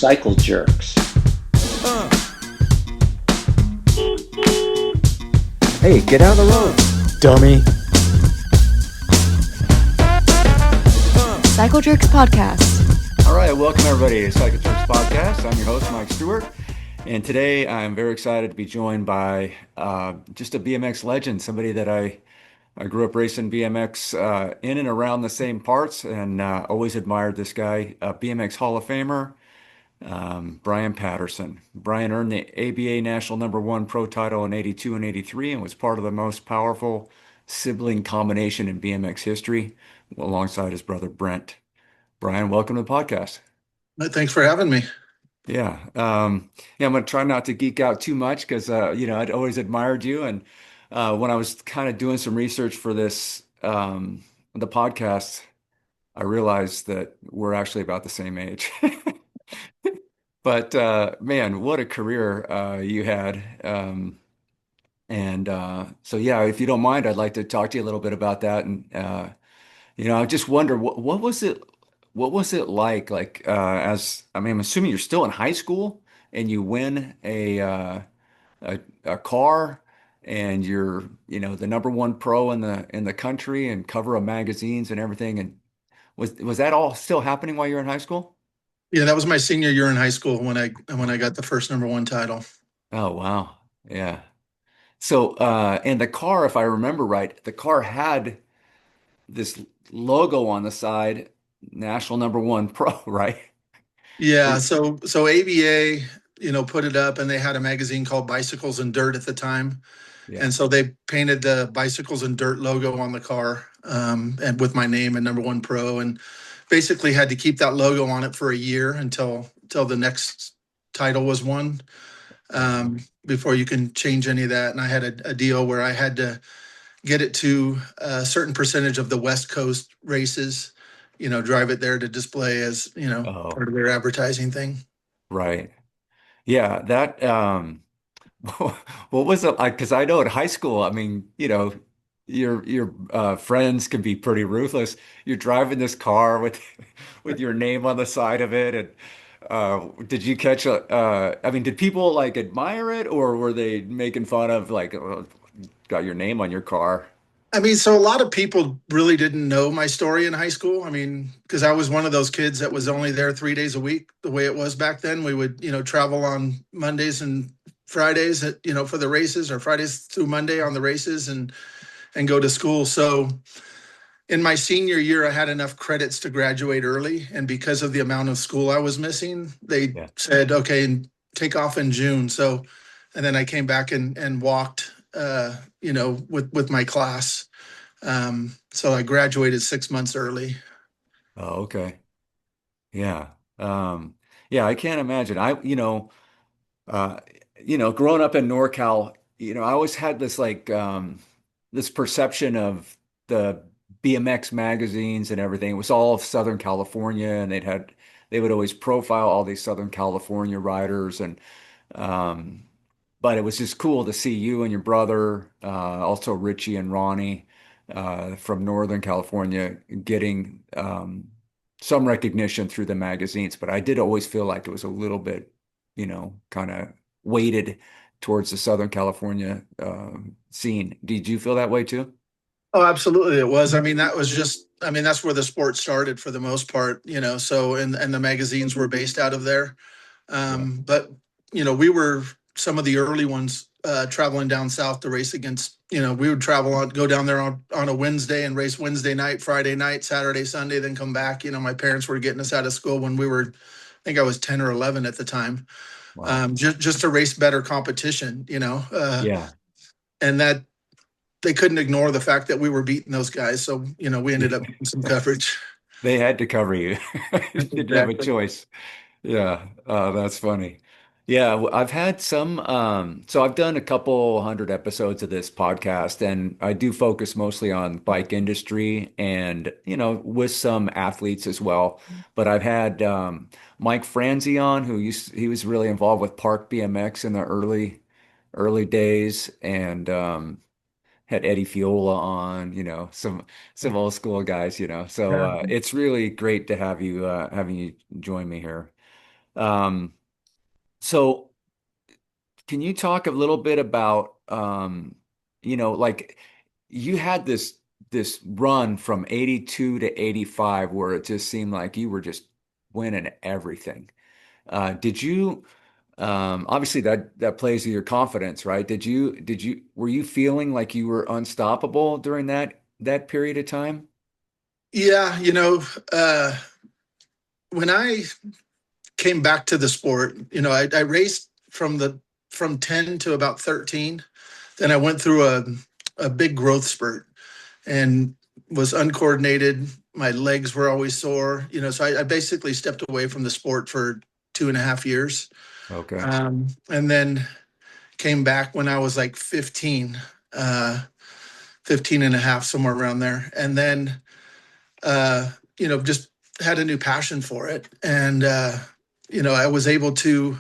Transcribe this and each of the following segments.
Cycle Jerks. Hey, get out of the road, dummy. Cycle Jerks Podcast. All right, welcome everybody to Cycle Jerks Podcast. I'm your host, Mike Stewart, and today I'm very excited to be joined by just a BMX legend, somebody that I grew up racing BMX in and around the same parts, and always admired this guy, BMX Hall of Famer, Brian Patterson. Brian earned the ABA National Number One Pro title in '82 and '83 and was part of the most powerful sibling combination in BMX history, alongside his brother Brent. Brian, welcome to the podcast. Thanks for having me. Yeah, yeah, I'm gonna try not to geek out too much because I'd always admired you, and when I was kind of doing some research for this the podcast, I realized that we're actually about the same age. But man, what a career you had. And so, yeah, if you don't mind, I'd like to talk to you a little bit about that. And I just wonder what was it like as I mean, I'm assuming you're still in high school and you win a car and you're the number one pro in the country and cover of magazines and everything. And was that all still happening while you were in high school? Yeah, that was my senior year in high school when I got the first number one title. Oh, wow. Yeah. So, and the car, if I remember right, the car had this logo on the side, National Number One Pro, right? Yeah, so ABA, put it up, and they had a magazine called Bicycles and Dirt at the time, Yeah. and so they painted the Bicycles and Dirt logo on the car, and with my name and number one pro, and basically had to keep that logo on it for a year until the next title was won, before you can change any of that. And I had a deal where I had to get it to a certain percentage of the West Coast races, drive it there to display as, Oh, part of their advertising thing. right. Yeah, that what was it like? Because I know in high school, I mean, your friends can be pretty ruthless. You're driving this car with with your name on the side of it, and did you catch a? I mean, did people like admire it, or were they making fun of like, got your name on your car? I mean, so a lot of people really didn't know my story in high school. I mean, because I was one of those kids that was only there 3 days a week, the way it was back then. We would, travel on Mondays and Fridays for the races, or Fridays through Monday on the races, and go to school. So in my senior year, I had enough credits to graduate early. And because of the amount of school I was missing, they Yeah. said, okay, and take off in June. So, and then I came back and walked, with my class. So I graduated 6 months early. Oh, okay. Yeah. Yeah, I can't imagine. Uh, growing up in NorCal, I always had this like this perception of the BMX magazines and everything. It was all of Southern California, and they would always profile all these Southern California riders, and um, but it was just cool to see you and your brother, also Richie and Ronnie, from Northern California, getting some recognition through the magazines. But I did always feel like it was a little bit, kind of weighted towards the Southern California scene. Did you feel that way too? Oh, absolutely. It was. I mean, that's where the sport started for the most part, so, and the magazines were based out of there. Yeah. But, we were some of the early ones, traveling down south to race against, we would go down there on a Wednesday and race Wednesday night, Friday night, Saturday, Sunday, then come back. My parents were getting us out of school when I think I was 10 or 11 at the time, Wow. just to race better competition, Yeah. and that they couldn't ignore the fact that we were beating those guys. So, we ended up getting some coverage. They had to cover you. You didn't have a Exactly. choice. Yeah, that's funny. Yeah, I've had some, so I've done a couple hundred episodes of this podcast, and I do focus mostly on bike industry and, with some athletes as well. But I've had Mike Franzi on, he was really involved with Park BMX in the early days, and had Eddie Fiola on, some old school guys. So Yeah. it's really great to have you having you join me here. Um, so can you talk a little bit about, like you had this run from 82 to 85 where it just seemed like you were just winning everything. Did you obviously that plays with your confidence, right? Were you feeling like you were unstoppable during that period of time? Yeah, when I came back to the sport, I raced from 10 to about 13. Then I went through a big growth spurt and was uncoordinated. My legs were always sore, so I basically stepped away from the sport for 2.5 years. Okay. And then came back when I was like 15, uh, 15 and a half, somewhere around there. And then, uh, just had a new passion for it. And, I was able to,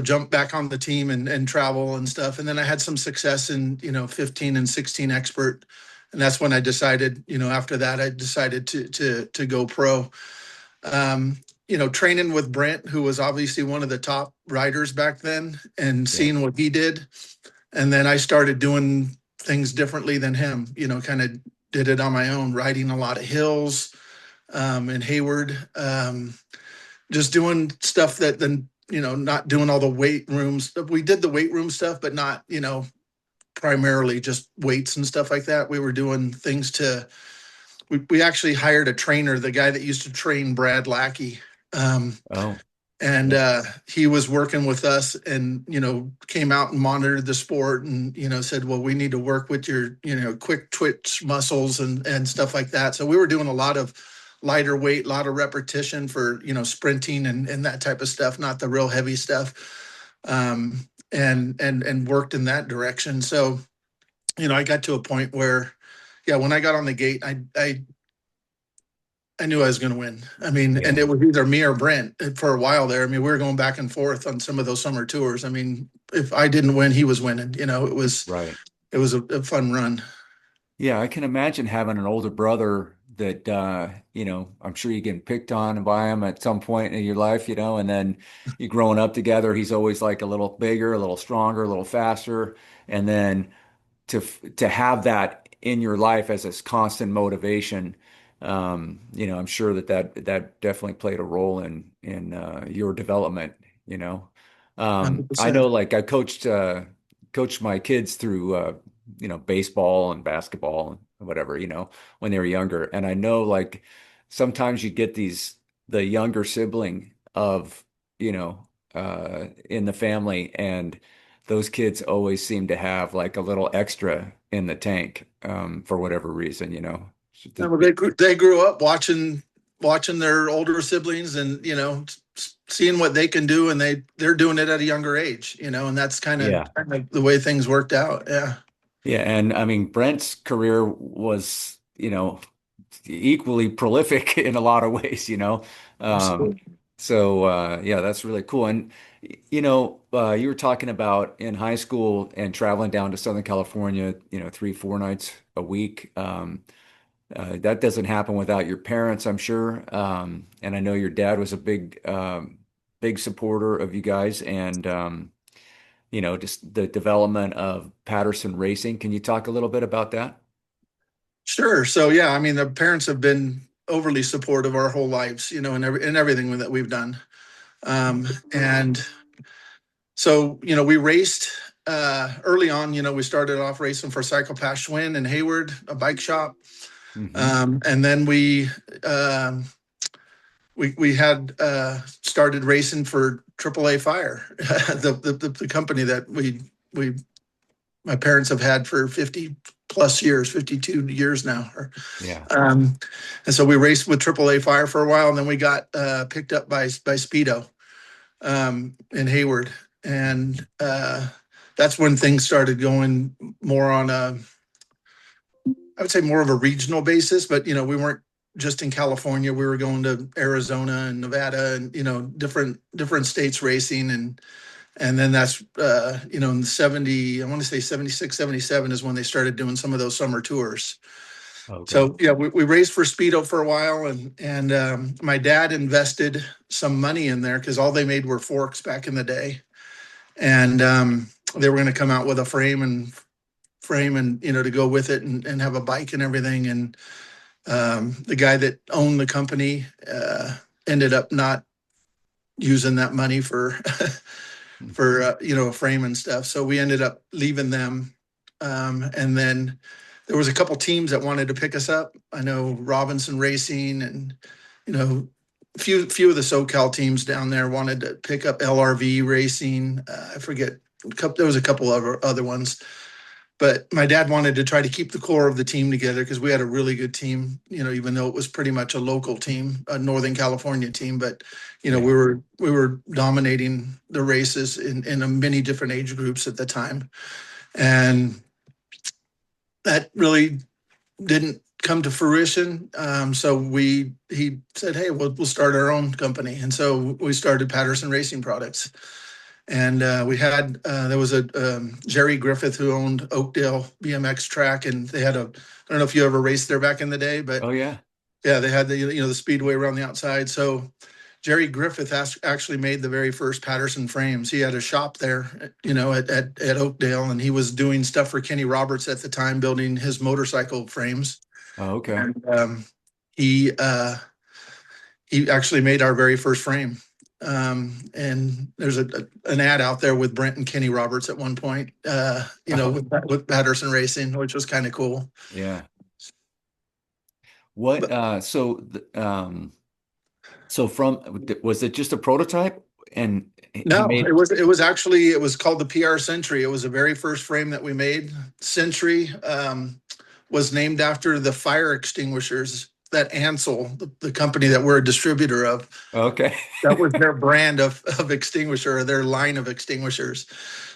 jump back on the team and travel and stuff. And then I had some success in, 15 and 16 expert. And that's when I decided, after that, I decided to go pro. Training with Brent, who was obviously one of the top riders back then, and Yeah. seeing what he did. And then I started doing things differently than him, kind of did it on my own, riding a lot of hills in Hayward, just doing stuff that then, not doing all the weight rooms. We did the weight room stuff, but not, primarily just weights and stuff like that. We were doing things we actually hired a trainer, the guy that used to train Brad Lackey. Um, Oh, and yeah. he was working with us and came out and monitored the sport and said, well, we need to work with your quick twitch muscles and stuff like that. So we were doing a lot of lighter weight, a lot of repetition for sprinting and that type of stuff, not the real heavy stuff. And worked in that direction. So I got to a point where, yeah, when I got on the gate, I knew I was going to win. I mean, and Yeah. it was either me or Brent for a while there. I mean, we were going back and forth on some of those summer tours. I mean, if I didn't win, he was winning. Right. It was a fun run. Yeah, I can imagine having an older brother that I'm sure you're getting picked on by him at some point in your life, and then you growing up together, he's always like a little bigger, a little stronger, a little faster. And then to have that in your life as a constant motivation, I'm sure that definitely played a role in your development, you know. I know 100%. like I coached my kids through baseball and basketball and whatever, when they were younger. And I know like sometimes you get the younger sibling of, in the family, and those kids always seem to have like a little extra in the tank, for whatever reason, Yeah, well, they grew up watching their older siblings and seeing what they can do, and they're doing it at a younger age, and that's Yeah. kind of the way things worked out. Yeah, Yeah. And I mean, Brent's career was, equally prolific in a lot of ways, Um, absolutely. yeah, that's really cool. And you were talking about in high school and traveling down to Southern California, 3, 4 nights a week. That doesn't happen without your parents, I'm sure. And I know your dad was a big supporter of you guys and just the development of Patterson Racing. Can you talk a little bit about that? Sure. So yeah, I mean, the parents have been overly supportive our whole lives, in everything that we've done. And so, we raced early on. We started off racing for Cycle Pass Schwinn in Hayward, a bike shop. Hmm. And then um, we had started racing for AAA Fire, the company that we my parents have had for 50 plus years, 52 years now. Yeah. Um, and so we raced with AAA Fire for a while, and then we got picked up by Speedo in Hayward, and that's when things started going more on I would say more of a regional basis. But we weren't just in California; we were going to Arizona and Nevada, and different states racing, and then that's in the 70, I want to say 76, 77 is when they started doing some of those summer tours. Okay. So yeah, we raced for Speedo for a while, and my dad invested some money in there because all they made were forks back in the day, and they were going to come out with a frame and to go with it and have a bike and everything. And the guy that owned the company ended up not using that money for for a frame and stuff. So we ended up leaving them, and then there was a couple teams that wanted to pick us up. I know Robinson Racing and few of the SoCal teams down there wanted to pick up LRV Racing. I forget. There was a couple of other ones, but my dad wanted to try to keep the core of the team together because we had a really good team, even though it was pretty much a local team, a Northern California team. But Yeah. we were dominating the races in a many different age groups at the time, and that really didn't come to fruition. So he said, "Hey, we'll start our own company," and so we started Patterson Racing Products. And there was a Jerry Griffith who owned Oakdale BMX track, and they had I don't know if you ever raced there back in the day, but Oh yeah. yeah, they had the speedway around the outside. So Jerry Griffith actually made the very first Patterson frames. He had a shop there, at Oakdale, and he was doing stuff for Kenny Roberts at the time, building his motorcycle frames. Oh, okay. And he he actually made our very first frame. And there's an ad out there with Brent and Kenny Roberts at one point, Oh, with Patterson Racing, which was kind of cool. yeah. What But so from was it just a prototype and he no, it made was it was actually it was called the PR Century. It was the very first frame that we made. Century was named after the fire extinguishers that Ansel, the company that we're a distributor of, okay. that was their brand of extinguisher, or their line of extinguishers.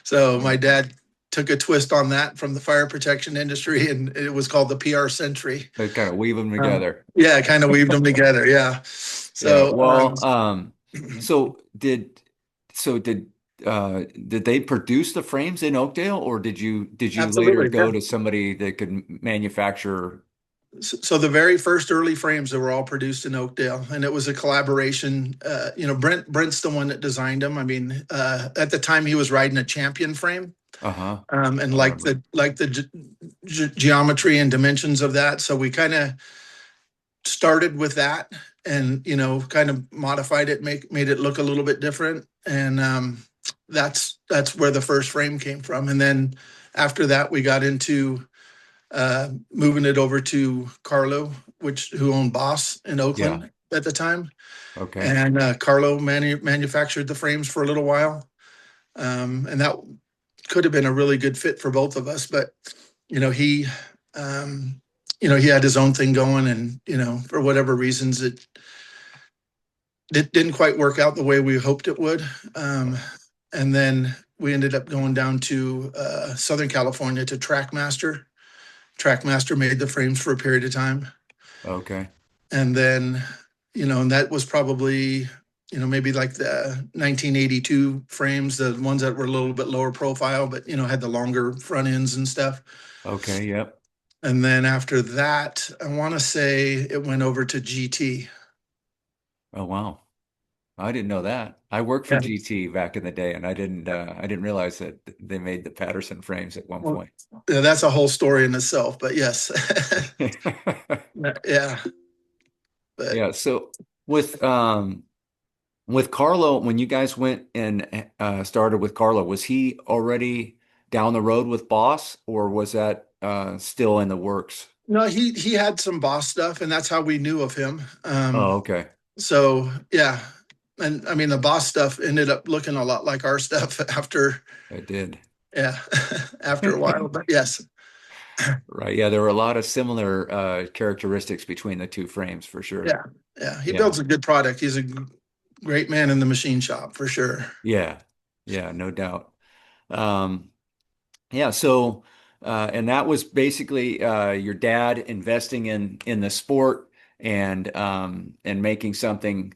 So Yeah. my dad took a twist on that from the fire protection industry, and it was called the PR Century. They kind of weave them Um, together. yeah, kind of weaved them together. Yeah. Yeah. So Well, so did they produce the frames in Oakdale or did you later absolutely, go yeah. to somebody that could manufacture? So the very first early frames that were all produced in Oakdale, and it was a collaboration. Brent's the one that designed them. I mean, at the time he was riding a Champion frame, Uh-huh. and I remember. like the geometry and dimensions of that. So we kind of started with that, and kind of modified it, made it look a little bit different, and that's where the first frame came from. And then after that, we got into moving it over to Carlo, who owned Boss in Yeah. Oakland at the time. Okay. And Carlo manufactured the frames for a little while, and that could have been a really good fit for both of us. But he, um, he had his own thing going, and for whatever reasons, it didn't quite work out the way we hoped it would. And then we ended up going down to Southern California to Trackmaster. Trackmaster made the frames for a period of time, Okay. and then and that was probably maybe like the 1982 frames, the ones that were a little bit lower profile, but had the longer front ends and stuff. Okay. Yep. And then after that, I want to say it went over to GT. Oh wow. I didn't know that. I worked for Yeah. GT back in the day and I didn't realize that they made the Patterson frames at one Well, point. yeah, that's a whole story in itself, but yes. Yeah, but Yeah, so with um with Carlo, when you guys went and started with Carlo, was he already down the road with Boss, or was that still in the works? no, he had some Boss stuff, and that's how we knew of him. Oh, okay. So yeah, and I mean the Boss stuff ended up looking a lot like our stuff after, It did. yeah, after a while. But yes, Right. Yeah, there were a lot of similar characteristics between the two frames for sure. yeah, yeah, he Yeah. builds a good product. He's a great man in the machine shop for sure. Yeah. Yeah, no doubt. Um, yeah, so and that was basically your dad investing in the sport and making something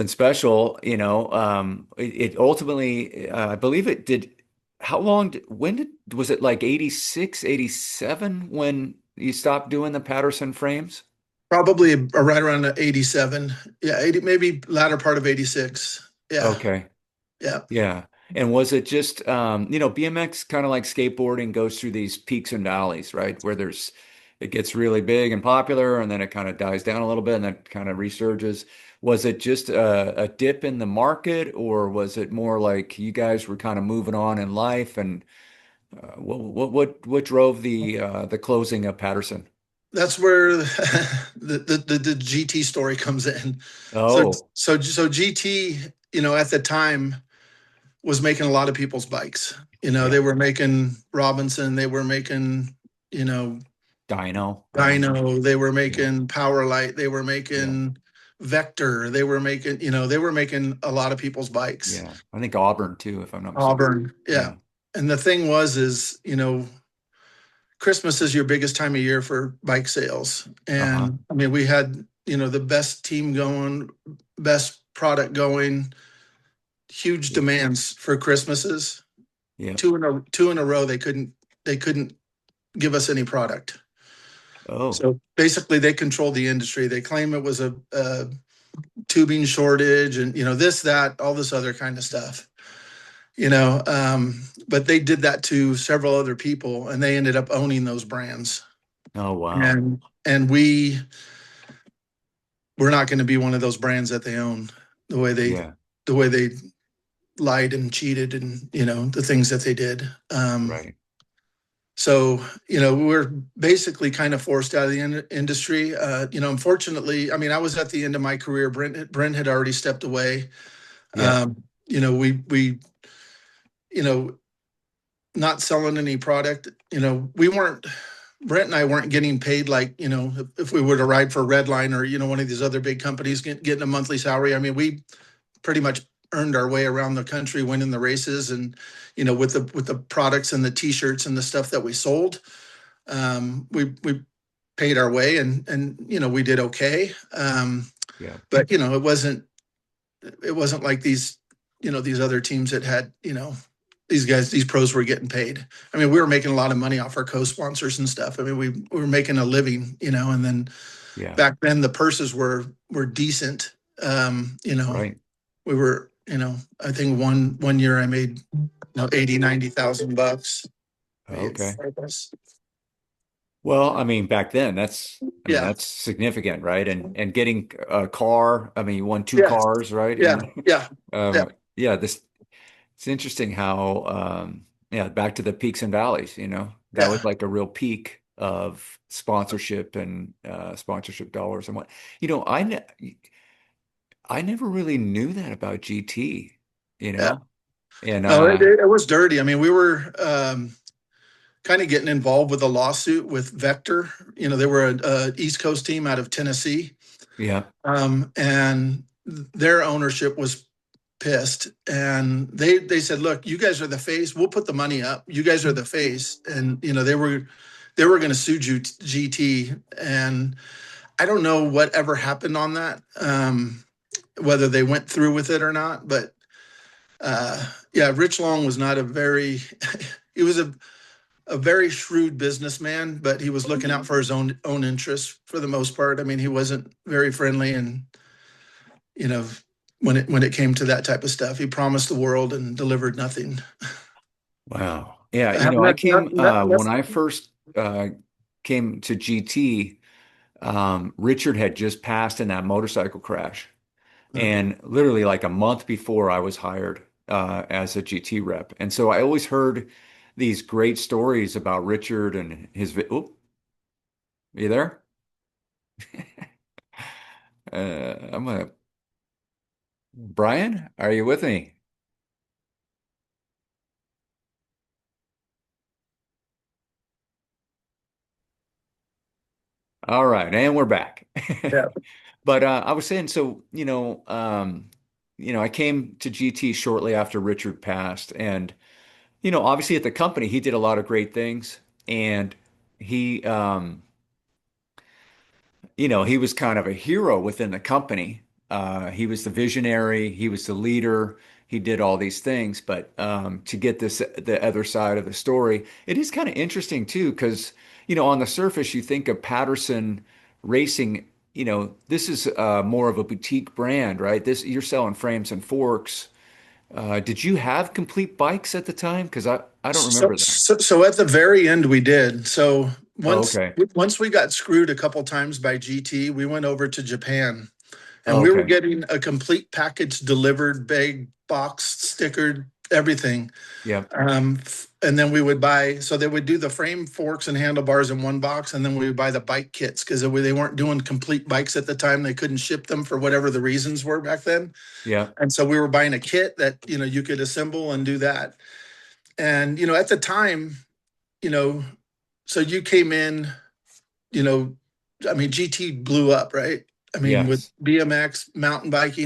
special, it ultimately I believe it did how long when did was it like 86, 87 when you stopped doing the Patterson frames? Probably right around 87. Yeah, 80, maybe latter part of 86. Yeah, Okay. yeah. Yeah. And was it just BMX kind of like skateboarding goes through these peaks and valleys, right? Where it gets really big and popular and then it kind of dies down a little bit and then kind of resurges. Was it just a dip in the market or was it more like you guys were kind of moving on in life and what drove the closing of Patterson? That's where the GT story comes in. So Oh, so GT, at the time was making a lot of people's bikes. They yeah. were making Robinson, they were making, you know, Dino. Yeah. Dyno, they were Yeah. making Powerlight, they were Yeah. making Vector, they were making a lot of people's bikes. Yeah. I think Auburn too, if I'm not mistaken. Auburn, yeah. Yeah. And the thing was, is, Christmas is your biggest time of year for bike sales. Uh-huh. And I mean, we had, the best team going, best product going, huge Yeah. demands for Christmases. Yeah. Two in a row, they couldn't give us any product. Oh. So basically they controlled the industry. They claim it was a tubing shortage and, this, that, all this other kind of stuff. But they did that to several other people and they ended up owning those brands. Oh, wow. And we're not going to be one of those brands that they own the way they Yeah. the way they lied and cheated and the things that they did. Right. So we're basically kind of forced out of the industry. Unfortunately, I mean, I was at the end of my career. Brent had already stepped away. Yeah. We not selling any product. We weren't. Brent and I weren't getting paid like, if we were to ride for Redline or, one of these other big companies getting a monthly salary. I mean, we pretty much earned our way around the country, winning the races and, with the products and the t-shirts and the stuff that we sold. We paid our way and, we did okay. Yeah. But, it wasn't like these other teams that had, these guys, these pros were getting paid. I mean, we were making a lot of money off our co-sponsors and stuff. I mean, we were making a living, and then Yeah. back then the purses were decent. Right. We were, I think one year I made 80,000-90,000 bucks. Okay. Well, I mean, back then Yeah, that's significant, right? And getting a car, I mean, you won two yeah, cars, right? yeah, And yeah, yeah, yeah, this it's interesting how yeah, back to the peaks and valleys, that was yeah, like a real peak of sponsorship and sponsorship dollars and what. You know, I never really knew that about GT, you yeah. know? And No, it was dirty. I mean, we were kind of getting involved with a lawsuit with Vector. They were a East Coast team out of Tennessee, yeah, and their ownership was pissed, and they said, "Look, you guys are the face. We'll put the money up. You guys are the face." And they were going to sue GT, and I don't know whatever happened on that, whether they went through with it or not. But yeah, Rich Long was not a very he was a very shrewd businessman, but he was looking out for his own interests for the most part. I mean, he wasn't very friendly, and you know, when it came to that type of stuff, he promised the world and delivered nothing. wow. Yeah, I have I not, came not, when I first came to GT, Richard had just passed in that motorcycle crash. And literally like a month before I was hired as a GT rep. And so I always heard these great stories about Richard and oh, you there? I'm gonna Brian, are you with me? All right, and we're back. yeah, But I was saying, so I came to GT shortly after Richard passed, and obviously at the company he did a lot of great things, and he he was kind of a hero within the company. He was the visionary, he was the leader, he did all these things. But to get the other side of the story, it is kind of interesting too, because on the surface you think of Patterson Racing. This is more of a boutique brand, right? This you're selling frames and forks. Did you have complete bikes at the time? Because I don't So, remember that. so at the very end, we did. So Oh, once okay. once we got screwed a couple times by GT, we went over to Japan, and Oh, we were okay. getting a complete package delivered, bag, boxed, stickered, everything. Yep. And then we would buy. So they would do the frame, forks, and handlebars in one box, and then we would buy the bike kits because they weren't doing complete bikes at the time. They couldn't ship them for whatever the reasons were back then. Yep. And so we were buying a kit that you could assemble and do that. And at the time, you know, so you came in, you know, I mean, GT blew up, right? I mean, with Yes. BMX, mountain biking.